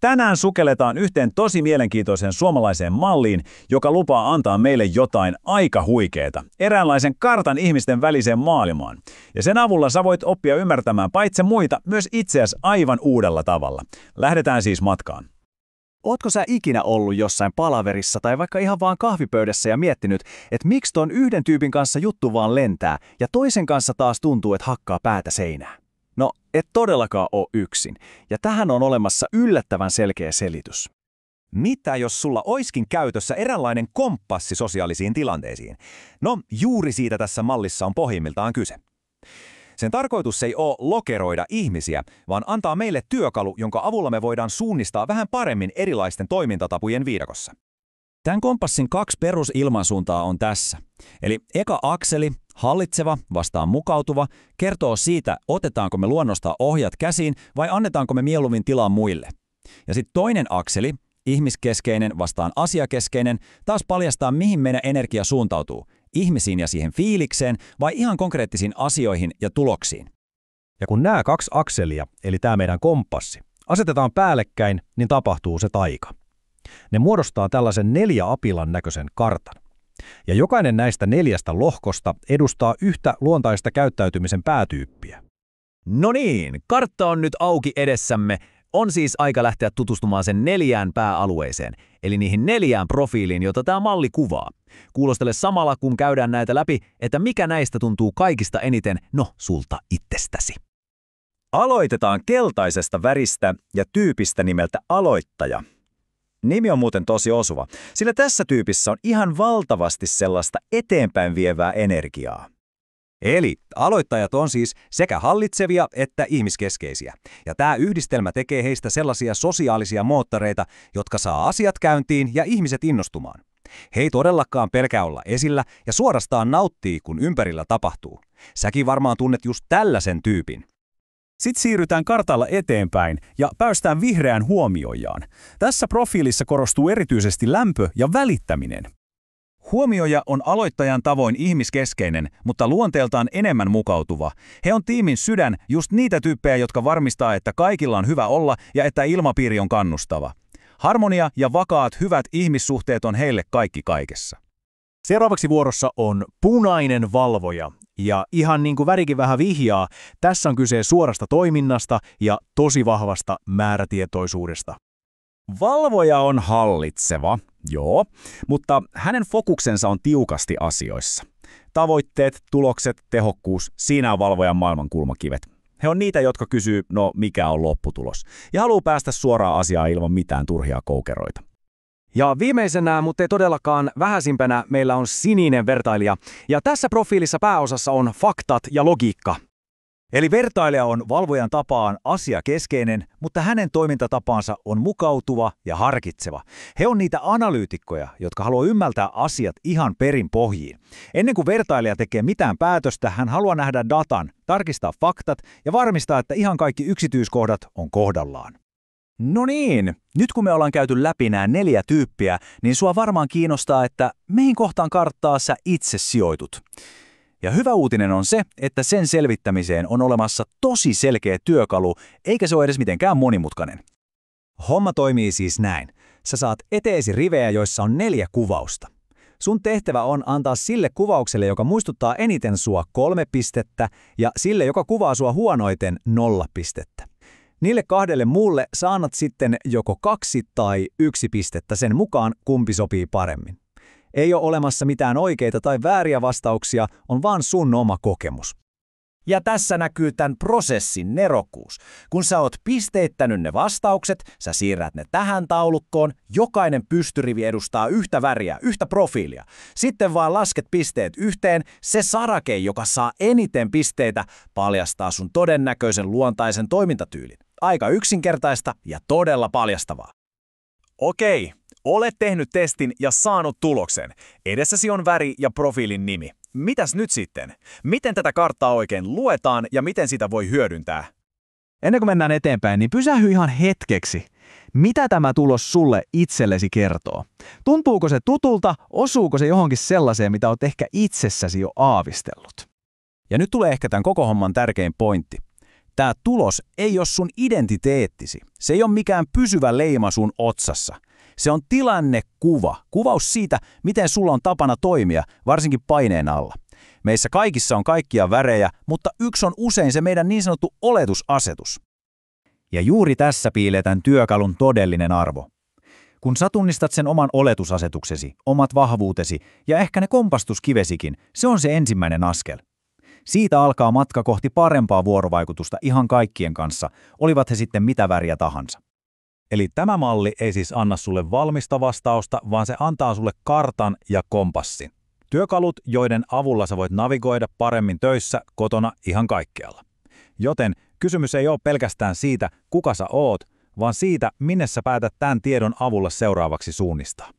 tänään sukelletaan yhteen tosi mielenkiintoiseen suomalaiseen malliin, joka lupaa antaa meille jotain aika huikeeta, eräänlaisen kartan ihmisten väliseen maailmaan. Ja sen avulla sä voit oppia ymmärtämään paitsi muita, myös itseäsi aivan uudella tavalla. Lähdetään siis matkaan. Ootko sä ikinä ollut jossain palaverissa tai vaikka ihan vaan kahvipöydässä ja miettinyt, että miksi ton yhden tyypin kanssa juttu vaan lentää ja toisen kanssa taas tuntuu, että hakkaa päätä seinään? No, et todellakaan ole yksin, ja tähän on olemassa yllättävän selkeä selitys. Mitä jos sulla oiskin käytössä eräänlainen kompassi sosiaalisiin tilanteisiin? No, juuri siitä tässä mallissa on pohjimmiltaan kyse. Sen tarkoitus ei ole lokeroida ihmisiä, vaan antaa meille työkalu, jonka avulla me voidaan suunnistaa vähän paremmin erilaisten toimintatapojen viidakossa. Tämän kompassin 2 perusilmansuuntaa on tässä. Eli eka akseli, hallitseva vastaan mukautuva, kertoo siitä, otetaanko me luonnosta ohjat käsiin vai annetaanko me mieluummin tilaa muille. Ja sitten toinen akseli, ihmiskeskeinen vastaan asiakeskeinen, taas paljastaa, mihin meidän energia suuntautuu. Ihmisiin ja siihen fiilikseen vai ihan konkreettisiin asioihin ja tuloksiin. Ja kun nämä 2 akselia, eli tämä meidän kompassi, asetetaan päällekkäin, niin tapahtuu se taika. Ne muodostaa tällaisen 4 apilan näköisen kartan. Ja jokainen näistä 4 lohkosta edustaa yhtä luontaista käyttäytymisen päätyyppiä. No niin, kartta on nyt auki edessämme. On siis aika lähteä tutustumaan sen 4 pääalueeseen, eli niihin 4 profiiliin, jota tämä malli kuvaa. Kuulostele samalla, kun käydään näitä läpi, että mikä näistä tuntuu kaikista eniten, sulta itsestäsi. Aloitetaan keltaisesta väristä ja tyypistä nimeltä aloittaja. Nimi on muuten tosi osuva, sillä tässä tyypissä on ihan valtavasti sellaista eteenpäin vievää energiaa. Eli aloittajat on siis sekä hallitsevia että ihmiskeskeisiä. Ja tämä yhdistelmä tekee heistä sellaisia sosiaalisia moottoreita, jotka saa asiat käyntiin ja ihmiset innostumaan. He ei todellakaan pelkää olla esillä ja suorastaan nauttii, kun ympärillä tapahtuu. Säkin varmaan tunnet just tällaisen tyypin. Sitten siirrytään kartalla eteenpäin ja päästään vihreään huomioijaan. Tässä profiilissa korostuu erityisesti lämpö ja välittäminen. Huomioija on aloittajan tavoin ihmiskeskeinen, mutta luonteeltaan enemmän mukautuva. He on tiimin sydän, just niitä tyyppejä, jotka varmistaa, että kaikilla on hyvä olla ja että ilmapiiri on kannustava. Harmonia ja vakaat hyvät ihmissuhteet on heille kaikki kaikessa. Seuraavaksi vuorossa on punainen valvoja. Ja ihan niin kuin värikin vähän vihjaa, tässä on kyse suorasta toiminnasta ja tosi vahvasta määrätietoisuudesta. Valvoja on hallitseva, joo, mutta hänen fokuksensa on tiukasti asioissa. Tavoitteet, tulokset, tehokkuus, siinä on valvojan maailmankulmakivet. He on niitä, jotka kysyy, mikä on lopputulos, ja haluaa päästä suoraan asiaan ilman mitään turhia koukeroita. Ja viimeisenä, mutta ei todellakaan vähäisimpänä, meillä on sininen vertailija, ja tässä profiilissa pääosassa on faktat ja logiikka. Eli vertailija on valvojan tapaan asiakeskeinen, mutta hänen toimintatapansa on mukautuva ja harkitseva. He on niitä analyytikkoja, jotka haluaa ymmärtää asiat ihan perin pohjiin. Ennen kuin vertailija tekee mitään päätöstä, hän haluaa nähdä datan, tarkistaa faktat ja varmistaa, että ihan kaikki yksityiskohdat on kohdallaan. No niin, nyt kun me ollaan käyty läpi nämä 4 tyyppiä, niin sua varmaan kiinnostaa, että mihin kohtaan karttaa sä itse sijoitut. Ja hyvä uutinen on se, että sen selvittämiseen on olemassa tosi selkeä työkalu, eikä se ole edes mitenkään monimutkainen. Homma toimii siis näin. Sä saat eteesi rivejä, joissa on 4 kuvausta. Sun tehtävä on antaa sille kuvaukselle, joka muistuttaa eniten sua 3 pistettä, ja sille, joka kuvaa sua huonoiten 0 pistettä. Niille 2 muulle sä annat sitten joko 2 tai 1 pistettä sen mukaan, kumpi sopii paremmin. Ei ole olemassa mitään oikeita tai vääriä vastauksia, on vaan sun oma kokemus. Ja tässä näkyy tämän prosessin nerokkuus. Kun sä oot pisteittänyt ne vastaukset, sä siirrät ne tähän taulukkoon, jokainen pystyrivi edustaa yhtä väriä, yhtä profiilia. Sitten vaan lasket pisteet yhteen, se sarake, joka saa eniten pisteitä, paljastaa sun todennäköisen luontaisen toimintatyylin. Aika yksinkertaista ja todella paljastavaa. Okei. Olet tehnyt testin ja saanut tuloksen. Edessäsi on väri ja profiilin nimi. Mitäs nyt sitten? Miten tätä karttaa oikein luetaan ja miten sitä voi hyödyntää? Ennen kuin mennään eteenpäin, niin pysähy ihan hetkeksi. Mitä tämä tulos sulle itsellesi kertoo? Tuntuuko se tutulta? Osuuko se johonkin sellaiseen, mitä olet ehkä itsessäsi jo aavistellut? Ja nyt tulee ehkä tämän koko homman tärkein pointti. Tämä tulos ei ole sun identiteettisi. Se ei ole mikään pysyvä leima sun otsassa. Se on tilannekuva, kuvaus siitä, miten sulla on tapana toimia, varsinkin paineen alla. Meissä kaikissa on kaikkia värejä, mutta yksi on usein se meidän niin sanottu oletusasetus. Ja juuri tässä piilee tämän työkalun todellinen arvo. Kun sä tunnistat sen oman oletusasetuksesi, omat vahvuutesi ja ehkä ne kompastuskivesikin, se on se ensimmäinen askel. Siitä alkaa matka kohti parempaa vuorovaikutusta ihan kaikkien kanssa, olivat he sitten mitä väriä tahansa. Eli tämä malli ei siis anna sulle valmista vastausta, vaan se antaa sulle kartan ja kompassin. Työkalut, joiden avulla sä voit navigoida paremmin töissä, kotona, ihan kaikkialla. Joten kysymys ei ole pelkästään siitä, kuka sä oot, vaan siitä, minne sä päätät tämän tiedon avulla seuraavaksi suunnistaa.